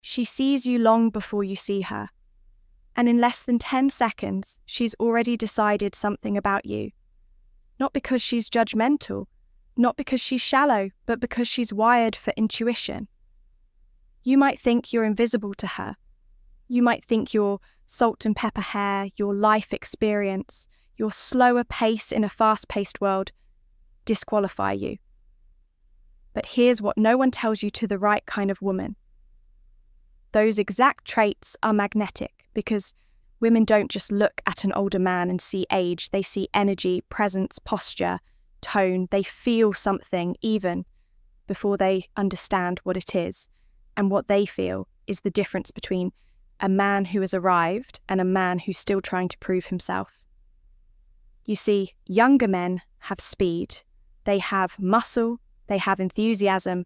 She sees you long before you see her. And in less than 10 seconds, she's already decided something about you. Not because she's judgmental, not because she's shallow, but because she's wired for intuition. You might think you're invisible to her. You might think your salt and pepper hair, your life experience, your slower pace in a fast-paced world disqualify you. But here's what no one tells you to the right kind of woman. Those exact traits are magnetic because women don't just look at an older man and see age. They see energy, presence, posture, tone. They feel something even before they understand what it is. And what they feel is the difference between a man who has arrived and a man who's still trying to prove himself. You see, younger men have speed. They have muscle. They have enthusiasm.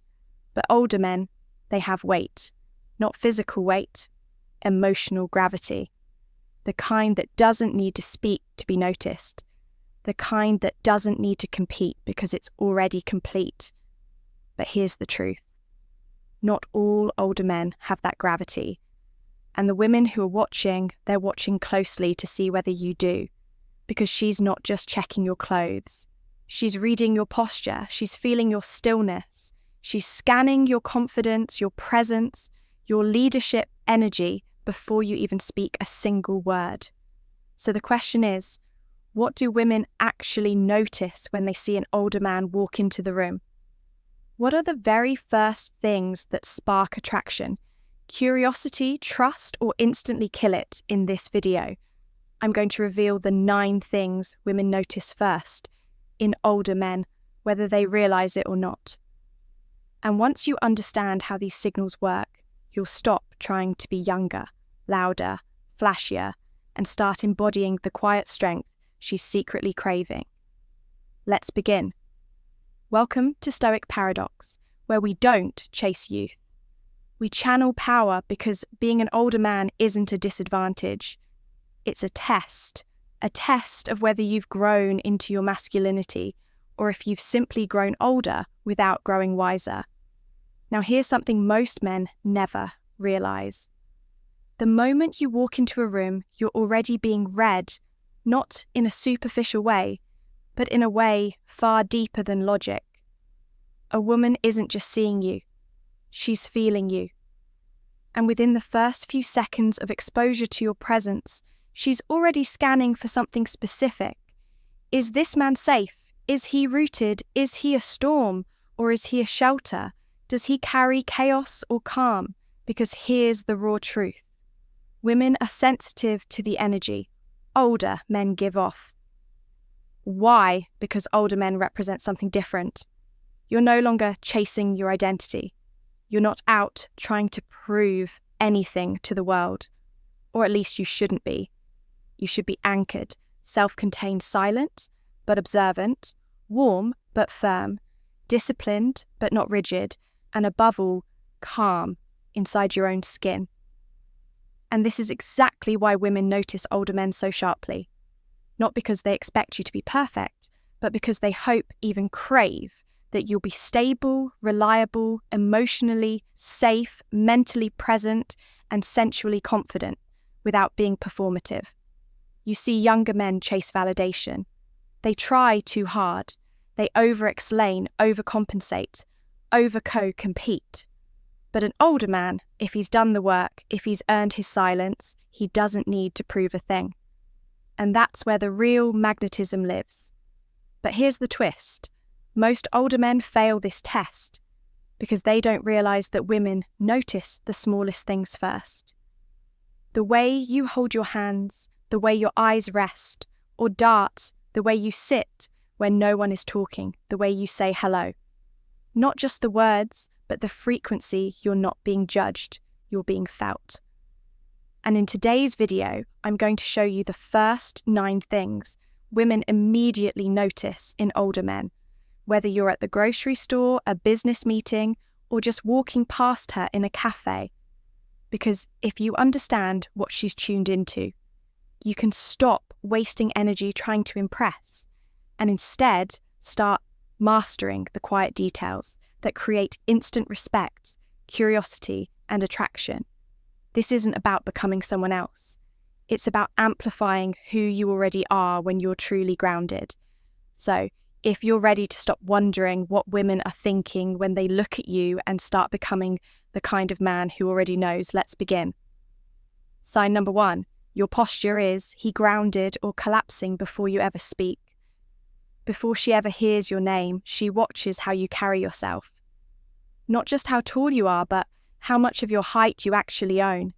But older men, they have weight. Not physical weight, emotional gravity. The kind that doesn't need to speak to be noticed. The kind that doesn't need to compete because it's already complete. But here's the truth. Not all older men have that gravity. And the women who are watching, they're watching closely to see whether you do. Because she's not just checking your clothes. She's reading your posture. She's feeling your stillness. She's scanning your confidence, your presence, your leadership energy before you even speak a single word. So the question is, what do women actually notice when they see an older man walk into the room? What are the very first things that spark attraction? Curiosity, trust, or instantly kill it in this video? I'm going to reveal the 9 things women notice first in older men, whether they realize it or not. And once you understand how these signals work, you'll stop trying to be younger, louder, flashier, and start embodying the quiet strength she's secretly craving. Let's begin. Welcome to Stoic Paradox, where we don't chase youth. We channel power because being an older man isn't a disadvantage. It's a test of whether you've grown into your masculinity or if you've simply grown older without growing wiser. Now here's something most men never realize. The moment you walk into a room, you're already being read, not in a superficial way, but in a way far deeper than logic. A woman isn't just seeing you, she's feeling you. And within the first few seconds of exposure to your presence, she's already scanning for something specific. Is this man safe? Is he rooted? Is he a storm? Or is he a shelter? Does he carry chaos or calm? Because here's the raw truth. Women are sensitive to the energy older men give off. Why? Because older men represent something different. You're no longer chasing your identity. You're not out trying to prove anything to the world. Or at least you shouldn't be. You should be anchored, self-contained, silent, but observant, warm, but firm, disciplined, but not rigid, and above all, calm inside your own skin. And this is exactly why women notice older men so sharply. Not because they expect you to be perfect, but because they hope, even crave, that you'll be stable, reliable, emotionally safe, mentally present, and sensually confident without being performative. You see younger men chase validation. They try too hard. They over-explain, overcompensate, over-co-compete. But an older man, if he's done the work, if he's earned his silence, he doesn't need to prove a thing. And that's where the real magnetism lives. But here's the twist. Most older men fail this test because they don't realize that women notice the smallest things first. The way you hold your hands, the way your eyes rest, or dart, the way you sit when no one is talking, the way you say hello. Not just the words, but the frequency. You're not being judged, you're being felt. And in today's video, I'm going to show you the first 9 things women immediately notice in older men, whether you're at the grocery store, a business meeting, or just walking past her in a cafe. Because if you understand what she's tuned into, you can stop wasting energy trying to impress and instead start mastering the quiet details that create instant respect, curiosity, and attraction. This isn't about becoming someone else. It's about amplifying who you already are when you're truly grounded. So, if you're ready to stop wondering what women are thinking when they look at you and start becoming the kind of man who already knows, let's begin. Sign number 1, your posture is he grounded or collapsing before you ever speak. Before she ever hears your name, she watches how you carry yourself. Not just how tall you are, but how much of your height you actually own.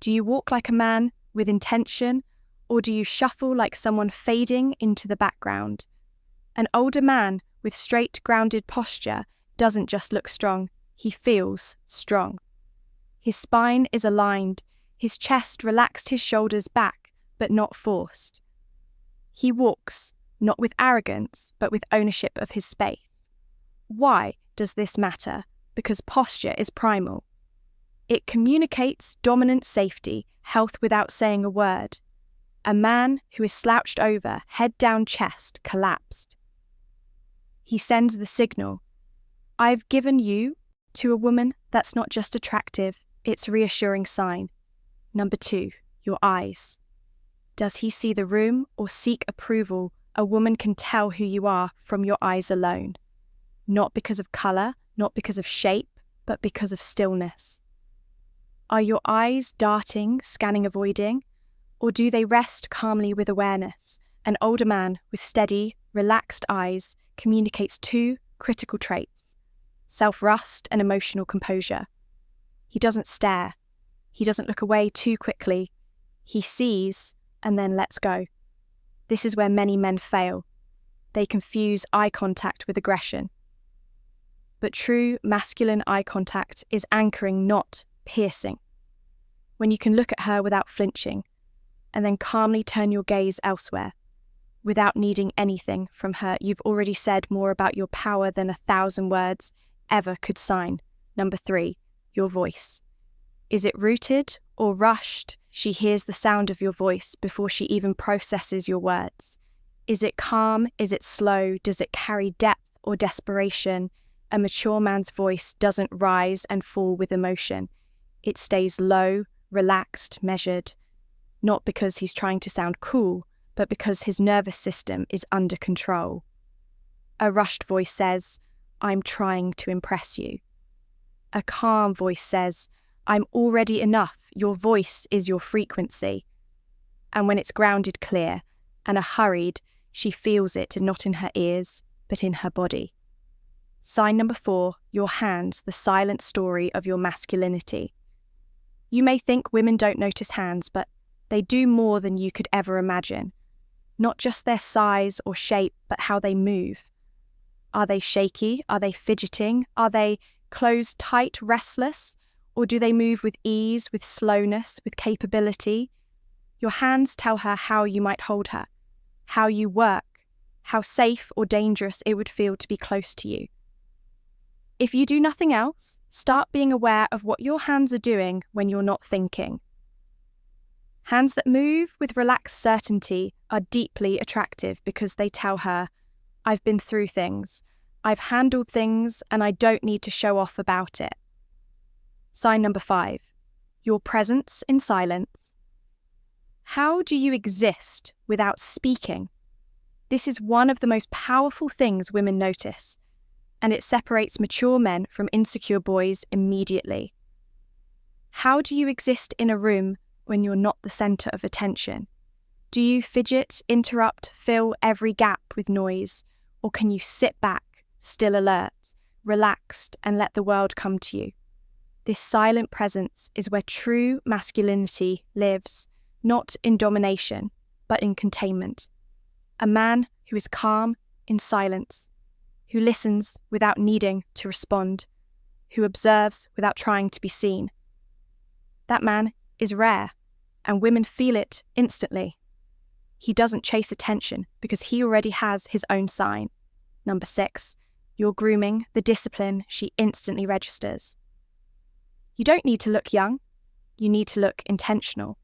Do you walk like a man with intention, or do you shuffle like someone fading into the background? An older man with straight, grounded posture doesn't just look strong, he feels strong. His spine is aligned, his chest relaxed, his shoulders back, but not forced. He walks, not with arrogance, but with ownership of his space. Why does this matter? Because posture is primal. It communicates dominant safety, health without saying a word. A man who is slouched over, head down, chest collapsed. He sends the signal. I've given you to a woman that's not just attractive, it's a reassuring sign. Number 2, your eyes. Does he see the room or seek approval? A woman can tell who you are from your eyes alone. Not because of colour, not because of shape, but because of stillness. Are your eyes darting, scanning, avoiding? Or do they rest calmly with awareness? An older man with steady, relaxed eyes communicates 2 critical traits: self-rust and emotional composure. He doesn't stare. He doesn't look away too quickly. He sees and then lets go. This is where many men fail. They confuse eye contact with aggression. But true masculine eye contact is anchoring, not piercing. When you can look at her without flinching, and then calmly turn your gaze elsewhere, without needing anything from her, you've already said more about your power than 1,000 words ever could sign. Number 3, your voice. Is it rooted or rushed? She hears the sound of your voice before she even processes your words. Is it calm? Is it slow? Does it carry depth or desperation? A mature man's voice doesn't rise and fall with emotion. It stays low, relaxed, measured, not because he's trying to sound cool, but because his nervous system is under control. A rushed voice says, I'm trying to impress you. A calm voice says, I'm already enough. Your voice is your frequency. And when it's grounded clear and a hurried, she feels it not in her ears, but in her body. Sign number 4, your hands, the silent story of your masculinity. You may think women don't notice hands, but they do more than you could ever imagine. Not just their size or shape, but how they move. Are they shaky? Are they fidgeting? Are they closed tight, restless? Or do they move with ease, with slowness, with capability? Your hands tell her how you might hold her, how you work, how safe or dangerous it would feel to be close to you. If you do nothing else, start being aware of what your hands are doing when you're not thinking. Hands that move with relaxed certainty are deeply attractive because they tell her, I've been through things, I've handled things, and I don't need to show off about it. Sign number 5, your presence in silence. How do you exist without speaking? This is one of the most powerful things women notice, and it separates mature men from insecure boys immediately. How do you exist in a room when you're not the center of attention? Do you fidget, interrupt, fill every gap with noise, or can you sit back, still alert, relaxed, and let the world come to you? This silent presence is where true masculinity lives, not in domination, but in containment. A man who is calm in silence, who listens without needing to respond, who observes without trying to be seen. That man is rare, and women feel it instantly. He doesn't chase attention because he already has his own sign. Number 6, your grooming, the discipline she instantly registers. You don't need to look young, you need to look intentional.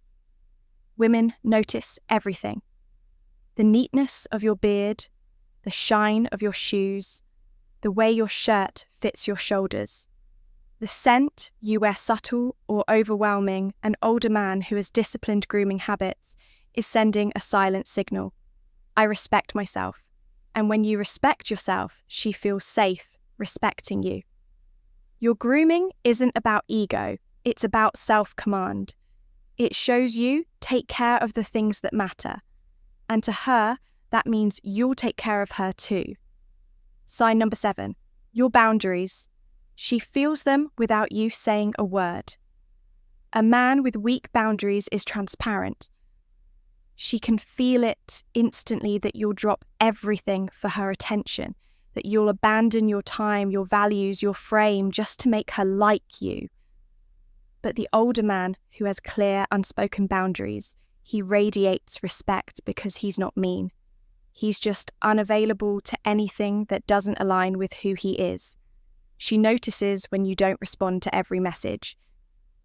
Women notice everything. The neatness of your beard, the shine of your shoes, the way your shirt fits your shoulders. The scent you wear, subtle or overwhelming, an older man who has disciplined grooming habits is sending a silent signal. I respect myself. And when you respect yourself, she feels safe respecting you. Your grooming isn't about ego, it's about self-command. It shows you take care of the things that matter. And to her, that means you'll take care of her too. Sign number 7, your boundaries. She feels them without you saying a word. A man with weak boundaries is transparent. She can feel it instantly that you'll drop everything for her attention, that you'll abandon your time, your values, your frame just to make her like you. But the older man who has clear, unspoken boundaries, he radiates respect because he's not mean. He's just unavailable to anything that doesn't align with who he is. She notices when you don't respond to every message.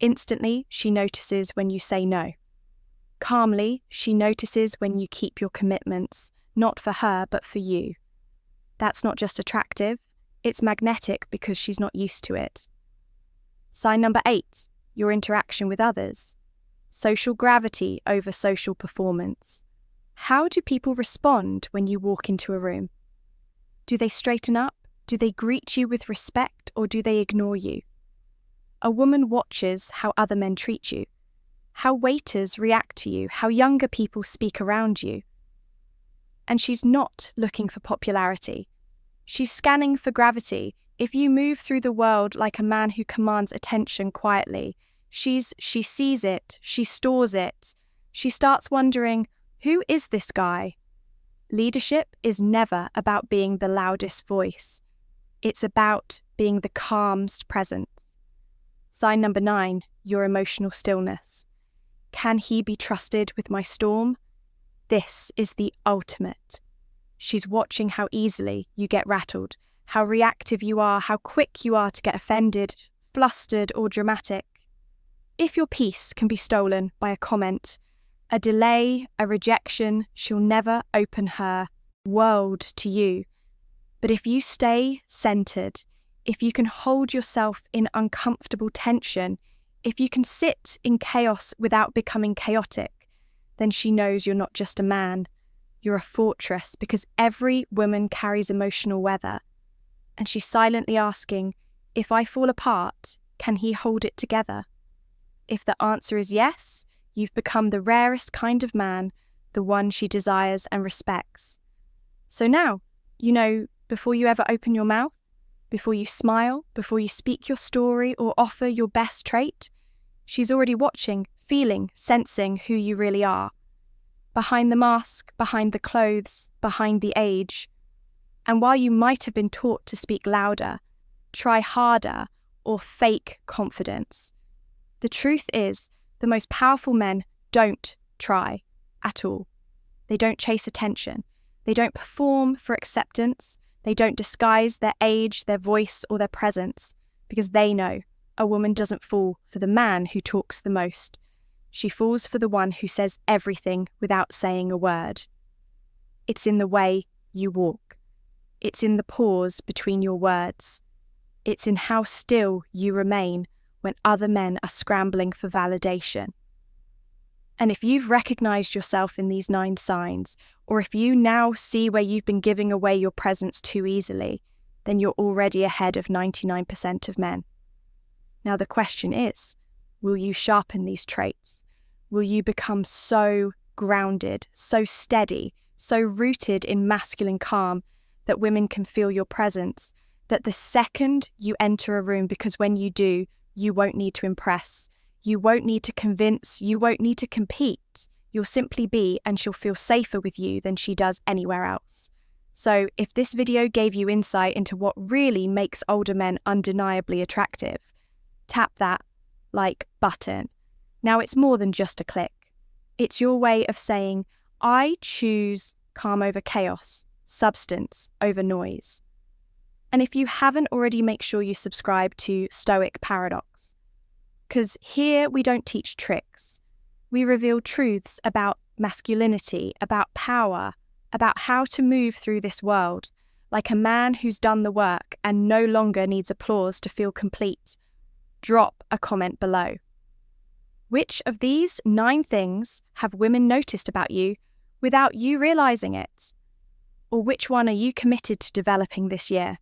Instantly, she notices when you say no. Calmly, she notices when you keep your commitments, not for her, but for you. That's not just attractive, it's magnetic because she's not used to it. Sign number 8, your interaction with others. Social gravity over social performance. How do people respond when you walk into a room? Do they straighten up? Do they greet you with respect, or do they ignore you? A woman watches how other men treat you, how waiters react to you, how younger people speak around you. And she's not looking for popularity. She's scanning for gravity. If you move through the world like a man who commands attention quietly, she sees it, she stores it. She starts wondering, who is this guy? Leadership is never about being the loudest voice. It's about being the calmest presence. Sign number 9, your emotional stillness. Can he be trusted with my storm? This is the ultimate. She's watching how easily you get rattled, how reactive you are, how quick you are to get offended, flustered, or dramatic. If your peace can be stolen by a comment, a delay, a rejection, she'll never open her world to you. But if you stay centered, if you can hold yourself in uncomfortable tension, if you can sit in chaos without becoming chaotic, then she knows you're not just a man, you're a fortress, because every woman carries emotional weather. And she's silently asking, if I fall apart, can he hold it together? If the answer is yes, you've become the rarest kind of man, the one she desires and respects. So now, before you ever open your mouth, before you smile, before you speak your story or offer your best trait, she's already watching, feeling, sensing who you really are. Behind the mask, behind the clothes, behind the age. And while you might have been taught to speak louder, try harder, or fake confidence, the truth is, the most powerful men don't try at all. They don't chase attention. They don't perform for acceptance. They don't disguise their age, their voice, or their presence, because they know a woman doesn't fall for the man who talks the most. She falls for the one who says everything without saying a word. It's in the way you walk. It's in the pause between your words. It's in how still you remain when other men are scrambling for validation. And if you've recognized yourself in these 9 signs, or if you now see where you've been giving away your presence too easily, then you're already ahead of 99% of men. Now the question is, will you sharpen these traits? Will you become so grounded, so steady, so rooted in masculine calm that women can feel your presence, that the second you enter a room, because when you do, you won't need to impress, you won't need to convince, you won't need to compete. You'll simply be, and she'll feel safer with you than she does anywhere else. So if this video gave you insight into what really makes older men undeniably attractive, tap that like button. Now it's more than just a click. It's your way of saying, I choose calm over chaos, substance over noise. And if you haven't already, make sure you subscribe to Stoic Paradox. Because here we don't teach tricks. We reveal truths about masculinity, about power, about how to move through this world, like a man who's done the work and no longer needs applause to feel complete, drop a comment below. Which of these 9 things have women noticed about you without you realizing it? Or which one are you committed to developing this year?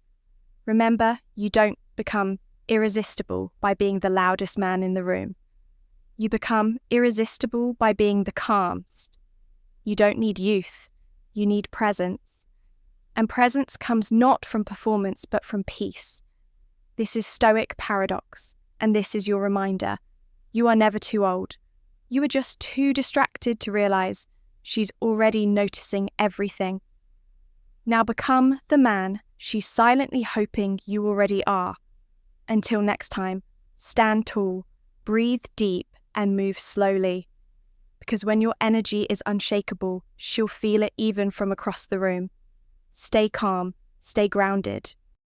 Remember, you don't become irresistible by being the loudest man in the room. You become irresistible by being the calmest. You don't need youth, you need presence. And presence comes not from performance but from peace. This is Stoic paradox, and this is your reminder. You are never too old. You are just too distracted to realize she's already noticing everything. Now become the man she's silently hoping you already are. Until next time, stand tall, breathe deep, and move slowly. Because when your energy is unshakable, she'll feel it even from across the room. Stay calm, stay grounded,